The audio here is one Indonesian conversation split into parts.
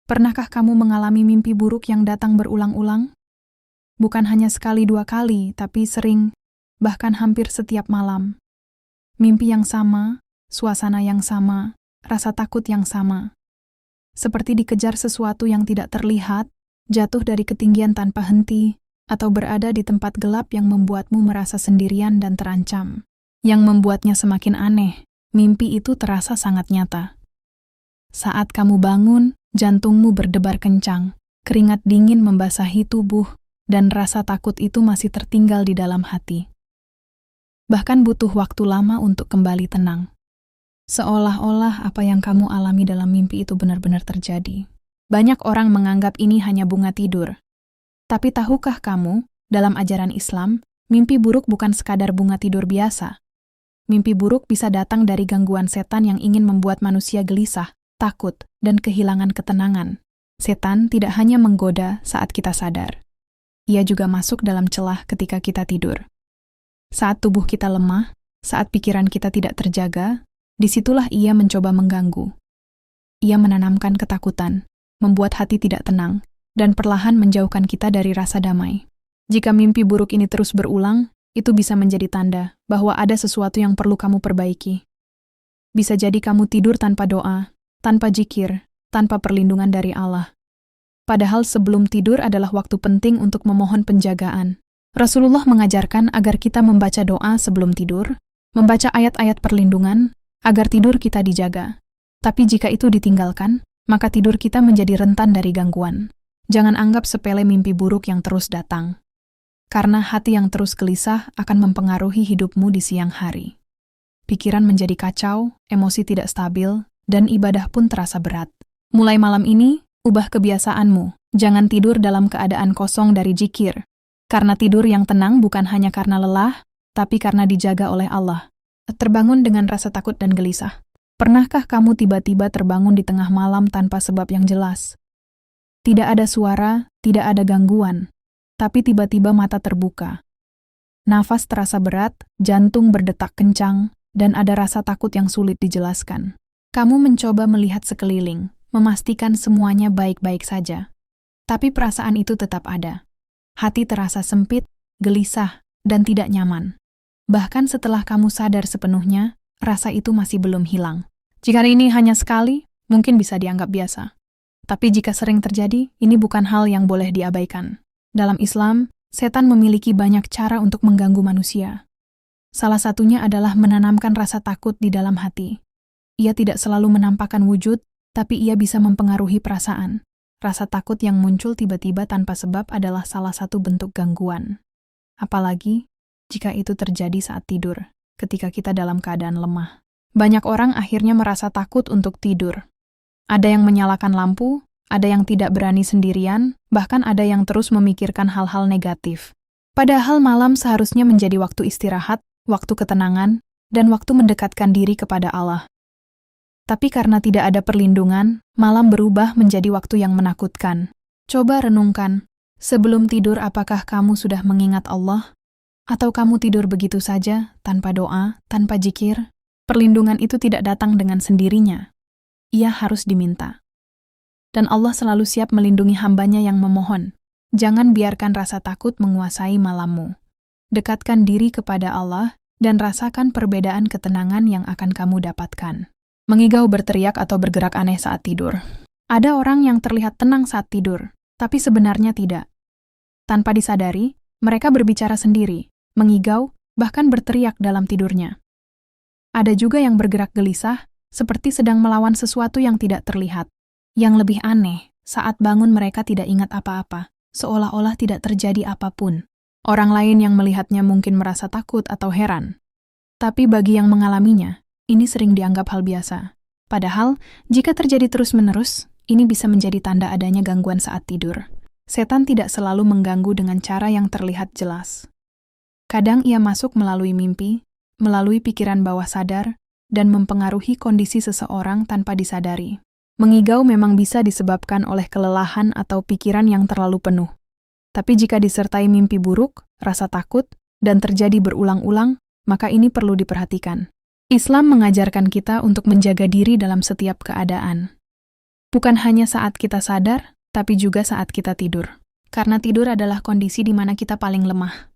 Pernahkah kamu mengalami mimpi buruk yang datang berulang-ulang? Bukan hanya sekali dua kali, tapi sering, bahkan hampir setiap malam. Mimpi yang sama, suasana yang sama, rasa takut yang sama. Seperti dikejar sesuatu yang tidak terlihat, jatuh dari ketinggian tanpa henti, atau berada di tempat gelap yang membuatmu merasa sendirian dan terancam. Yang membuatnya semakin aneh, mimpi itu terasa sangat nyata. Saat kamu bangun, jantungmu berdebar kencang, keringat dingin membasahi tubuh, dan rasa takut itu masih tertinggal di dalam hati. Bahkan butuh waktu lama untuk kembali tenang. Seolah-olah apa yang kamu alami dalam mimpi itu benar-benar terjadi. Banyak orang menganggap ini hanya bunga tidur. Tapi tahukah kamu, dalam ajaran Islam, mimpi buruk bukan sekadar bunga tidur biasa. Mimpi buruk bisa datang dari gangguan setan yang ingin membuat manusia gelisah, takut, dan kehilangan ketenangan. Setan tidak hanya menggoda saat kita sadar. Ia juga masuk dalam celah ketika kita tidur. Saat tubuh kita lemah, saat pikiran kita tidak terjaga, disitulah ia mencoba mengganggu. Ia menanamkan ketakutan, membuat hati tidak tenang, dan perlahan menjauhkan kita dari rasa damai. Jika mimpi buruk ini terus berulang, itu bisa menjadi tanda bahwa ada sesuatu yang perlu kamu perbaiki. Bisa jadi kamu tidur tanpa doa, tanpa zikir, tanpa perlindungan dari Allah. Padahal sebelum tidur adalah waktu penting untuk memohon penjagaan. Rasulullah mengajarkan agar kita membaca doa sebelum tidur, membaca ayat-ayat perlindungan, agar tidur kita dijaga. Tapi jika itu ditinggalkan, maka tidur kita menjadi rentan dari gangguan. Jangan anggap sepele mimpi buruk yang terus datang. Karena hati yang terus gelisah akan mempengaruhi hidupmu di siang hari. Pikiran menjadi kacau, emosi tidak stabil, dan ibadah pun terasa berat. Mulai malam ini, ubah kebiasaanmu. Jangan tidur dalam keadaan kosong dari zikir. Karena tidur yang tenang bukan hanya karena lelah, tapi karena dijaga oleh Allah. Terbangun dengan rasa takut dan gelisah. Pernahkah kamu tiba-tiba terbangun di tengah malam tanpa sebab yang jelas? Tidak ada suara, tidak ada gangguan, tapi tiba-tiba mata terbuka. Nafas terasa berat, jantung berdetak kencang, dan ada rasa takut yang sulit dijelaskan. Kamu mencoba melihat sekeliling, memastikan semuanya baik-baik saja. Tapi perasaan itu tetap ada. Hati terasa sempit, gelisah, dan tidak nyaman. Bahkan setelah kamu sadar sepenuhnya, rasa itu masih belum hilang. Jika ini hanya sekali, mungkin bisa dianggap biasa. Tapi jika sering terjadi, ini bukan hal yang boleh diabaikan. Dalam Islam, setan memiliki banyak cara untuk mengganggu manusia. Salah satunya adalah menanamkan rasa takut di dalam hati. Ia tidak selalu menampakkan wujud, tapi ia bisa mempengaruhi perasaan. Rasa takut yang muncul tiba-tiba tanpa sebab adalah salah satu bentuk gangguan. Apalagi jika itu terjadi saat tidur, ketika kita dalam keadaan lemah. Banyak orang akhirnya merasa takut untuk tidur. Ada yang menyalakan lampu, ada yang tidak berani sendirian, bahkan ada yang terus memikirkan hal-hal negatif. Padahal malam seharusnya menjadi waktu istirahat, waktu ketenangan, dan waktu mendekatkan diri kepada Allah. Tapi karena tidak ada perlindungan, malam berubah menjadi waktu yang menakutkan. Coba renungkan, sebelum tidur apakah kamu sudah mengingat Allah? Atau kamu tidur begitu saja, tanpa doa, tanpa zikir? Perlindungan itu tidak datang dengan sendirinya. Ia harus diminta. Dan Allah selalu siap melindungi hambanya yang memohon. Jangan biarkan rasa takut menguasai malammu. Dekatkan diri kepada Allah, dan rasakan perbedaan ketenangan yang akan kamu dapatkan. Mengigau, berteriak, atau bergerak aneh saat tidur. Ada orang yang terlihat tenang saat tidur, tapi sebenarnya tidak. Tanpa disadari, mereka berbicara sendiri, mengigau, bahkan berteriak dalam tidurnya. Ada juga yang bergerak gelisah, seperti sedang melawan sesuatu yang tidak terlihat. Yang lebih aneh, saat bangun mereka tidak ingat apa-apa, seolah-olah tidak terjadi apapun. Orang lain yang melihatnya mungkin merasa takut atau heran. Tapi bagi yang mengalaminya, ini sering dianggap hal biasa. Padahal, jika terjadi terus-menerus, ini bisa menjadi tanda adanya gangguan saat tidur. Setan tidak selalu mengganggu dengan cara yang terlihat jelas. Kadang ia masuk melalui mimpi, melalui pikiran bawah sadar, dan mempengaruhi kondisi seseorang tanpa disadari. Mengigau memang bisa disebabkan oleh kelelahan atau pikiran yang terlalu penuh. Tapi jika disertai mimpi buruk, rasa takut, dan terjadi berulang-ulang, maka ini perlu diperhatikan. Islam mengajarkan kita untuk menjaga diri dalam setiap keadaan. Bukan hanya saat kita sadar, tapi juga saat kita tidur. Karena tidur adalah kondisi di mana kita paling lemah.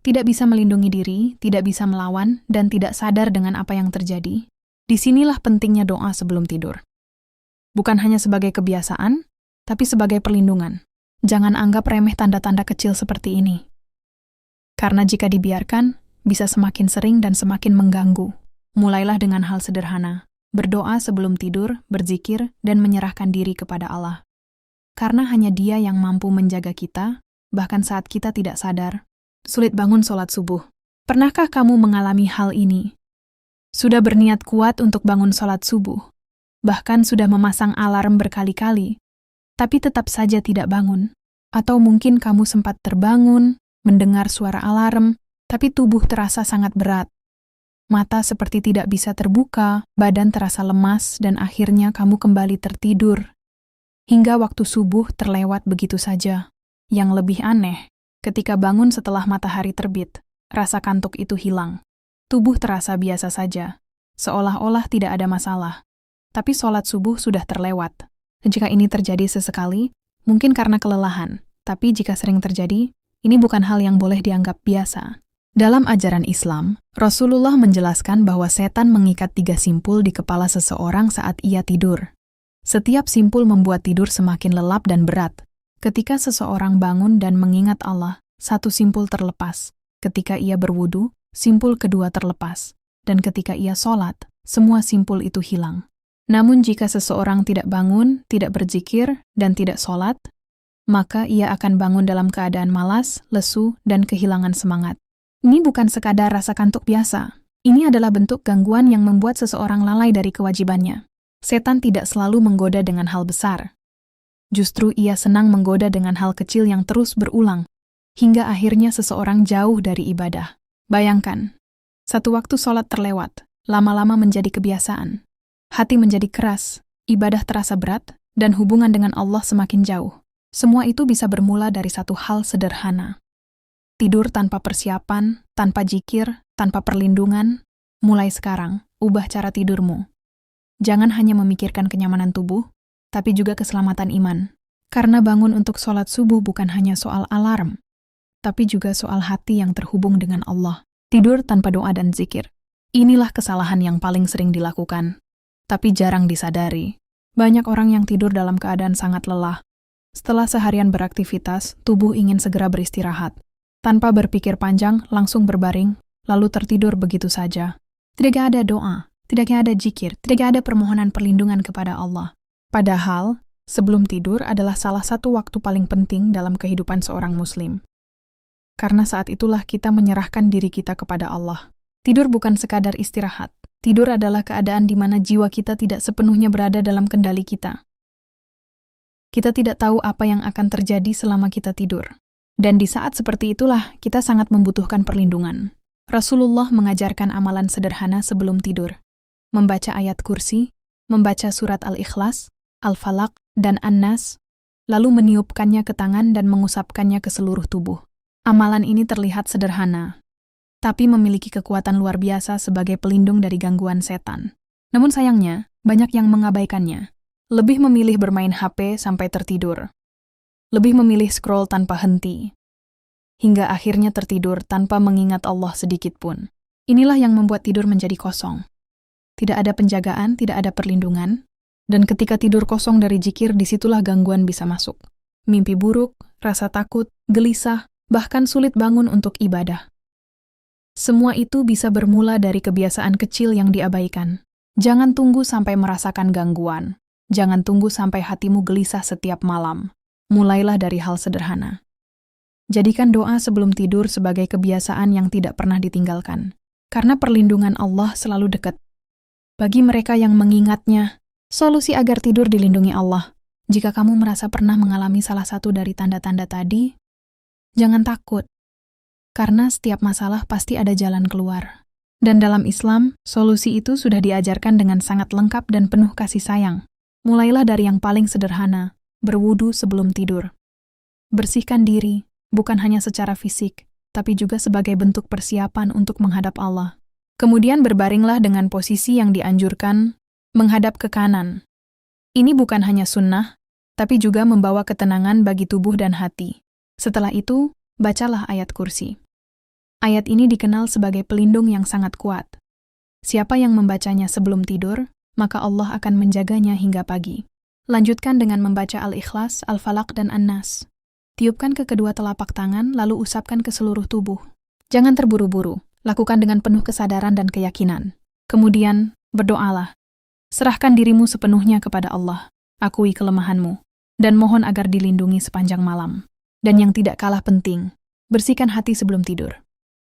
Tidak bisa melindungi diri, tidak bisa melawan, dan tidak sadar dengan apa yang terjadi. Disinilah pentingnya doa sebelum tidur. Bukan hanya sebagai kebiasaan, tapi sebagai perlindungan. Jangan anggap remeh tanda-tanda kecil seperti ini. Karena jika dibiarkan, bisa semakin sering dan semakin mengganggu. Mulailah dengan hal sederhana. Berdoa sebelum tidur, berzikir, dan menyerahkan diri kepada Allah. Karena hanya Dia yang mampu menjaga kita, bahkan saat kita tidak sadar. Sulit bangun sholat subuh. Pernahkah kamu mengalami hal ini? Sudah berniat kuat untuk bangun sholat subuh. Bahkan sudah memasang alarm berkali-kali, tapi tetap saja tidak bangun. Atau mungkin kamu sempat terbangun, mendengar suara alarm, tapi tubuh terasa sangat berat. Mata seperti tidak bisa terbuka, badan terasa lemas, dan akhirnya kamu kembali tertidur. Hingga waktu subuh terlewat begitu saja. Yang lebih aneh, ketika bangun setelah matahari terbit, rasa kantuk itu hilang. Tubuh terasa biasa saja, seolah-olah tidak ada masalah. Tapi sholat subuh sudah terlewat. Jika ini terjadi sesekali, mungkin karena kelelahan. Tapi jika sering terjadi, ini bukan hal yang boleh dianggap biasa. Dalam ajaran Islam, Rasulullah menjelaskan bahwa setan mengikat 3 simpul di kepala seseorang saat ia tidur. Setiap simpul membuat tidur semakin lelap dan berat. Ketika seseorang bangun dan mengingat Allah, 1 simpul terlepas. Ketika ia berwudu, simpul kedua terlepas. Dan ketika ia sholat, semua simpul itu hilang. Namun jika seseorang tidak bangun, tidak berzikir, dan tidak sholat, maka ia akan bangun dalam keadaan malas, lesu, dan kehilangan semangat. Ini bukan sekadar rasa kantuk biasa. Ini adalah bentuk gangguan yang membuat seseorang lalai dari kewajibannya. Setan tidak selalu menggoda dengan hal besar. Justru ia senang menggoda dengan hal kecil yang terus berulang, hingga akhirnya seseorang jauh dari ibadah. Bayangkan, satu waktu sholat terlewat, lama-lama menjadi kebiasaan. Hati menjadi keras, ibadah terasa berat, dan hubungan dengan Allah semakin jauh. Semua itu bisa bermula dari satu hal sederhana. Tidur tanpa persiapan, tanpa zikir, tanpa perlindungan. Mulai sekarang, ubah cara tidurmu. Jangan hanya memikirkan kenyamanan tubuh, tapi juga keselamatan iman. Karena bangun untuk sholat subuh bukan hanya soal alarm, tapi juga soal hati yang terhubung dengan Allah. Tidur tanpa doa dan zikir. Inilah kesalahan yang paling sering dilakukan, tapi jarang disadari. Banyak orang yang tidur dalam keadaan sangat lelah. Setelah seharian beraktivitas, tubuh ingin segera beristirahat. Tanpa berpikir panjang, langsung berbaring, lalu tertidur begitu saja. Tidak ada doa, tidak ada zikir, tidak ada permohonan perlindungan kepada Allah. Padahal, sebelum tidur adalah salah satu waktu paling penting dalam kehidupan seorang muslim. Karena saat itulah kita menyerahkan diri kita kepada Allah. Tidur bukan sekadar istirahat. Tidur adalah keadaan di mana jiwa kita tidak sepenuhnya berada dalam kendali kita. Kita tidak tahu apa yang akan terjadi selama kita tidur. Dan di saat seperti itulah kita sangat membutuhkan perlindungan. Rasulullah mengajarkan amalan sederhana sebelum tidur. Membaca ayat kursi, membaca surat Al-Ikhlas, Al-Falaq, dan An-Nas, lalu meniupkannya ke tangan dan mengusapkannya ke seluruh tubuh. Amalan ini terlihat sederhana, tapi memiliki kekuatan luar biasa sebagai pelindung dari gangguan setan. Namun sayangnya, banyak yang mengabaikannya. Lebih memilih bermain HP sampai tertidur. Lebih memilih scroll tanpa henti. Hingga akhirnya tertidur tanpa mengingat Allah sedikit pun. Inilah yang membuat tidur menjadi kosong. Tidak ada penjagaan, tidak ada perlindungan. Dan ketika tidur kosong dari zikir, disitulah gangguan bisa masuk. Mimpi buruk, rasa takut, gelisah, bahkan sulit bangun untuk ibadah. Semua itu bisa bermula dari kebiasaan kecil yang diabaikan. Jangan tunggu sampai merasakan gangguan. Jangan tunggu sampai hatimu gelisah setiap malam. Mulailah dari hal sederhana. Jadikan doa sebelum tidur sebagai kebiasaan yang tidak pernah ditinggalkan. Karena perlindungan Allah selalu dekat. Bagi mereka yang mengingatnya, solusi agar tidur dilindungi Allah. Jika kamu merasa pernah mengalami salah satu dari tanda-tanda tadi, jangan takut. Karena setiap masalah pasti ada jalan keluar. Dan dalam Islam, solusi itu sudah diajarkan dengan sangat lengkap dan penuh kasih sayang. Mulailah dari yang paling sederhana, berwudu sebelum tidur. Bersihkan diri, bukan hanya secara fisik, tapi juga sebagai bentuk persiapan untuk menghadap Allah. Kemudian berbaringlah dengan posisi yang dianjurkan, menghadap ke kanan. Ini bukan hanya sunnah, tapi juga membawa ketenangan bagi tubuh dan hati. Setelah itu, bacalah ayat kursi. Ayat ini dikenal sebagai pelindung yang sangat kuat. Siapa yang membacanya sebelum tidur, maka Allah akan menjaganya hingga pagi. Lanjutkan dengan membaca Al-Ikhlas, Al-Falaq, dan An-Nas. Tiupkan ke kedua telapak tangan, lalu usapkan ke seluruh tubuh. Jangan terburu-buru, lakukan dengan penuh kesadaran dan keyakinan. Kemudian, berdoalah. Serahkan dirimu sepenuhnya kepada Allah, akui kelemahanmu, dan mohon agar dilindungi sepanjang malam. Dan yang tidak kalah penting, bersihkan hati sebelum tidur.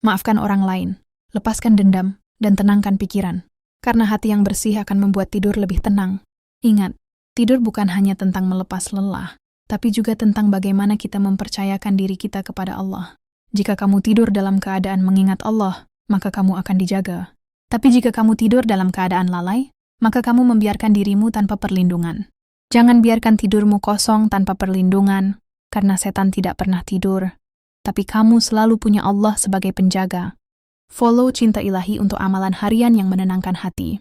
Maafkan orang lain, lepaskan dendam, dan tenangkan pikiran. Karena hati yang bersih akan membuat tidur lebih tenang. Ingat, tidur bukan hanya tentang melepas lelah, tapi juga tentang bagaimana kita mempercayakan diri kita kepada Allah. Jika kamu tidur dalam keadaan mengingat Allah, maka kamu akan dijaga. Tapi jika kamu tidur dalam keadaan lalai, maka kamu membiarkan dirimu tanpa perlindungan. Jangan biarkan tidurmu kosong tanpa perlindungan, karena setan tidak pernah tidur. Tapi kamu selalu punya Allah sebagai penjaga. Follow Cinta Ilahi untuk amalan harian yang menenangkan hati.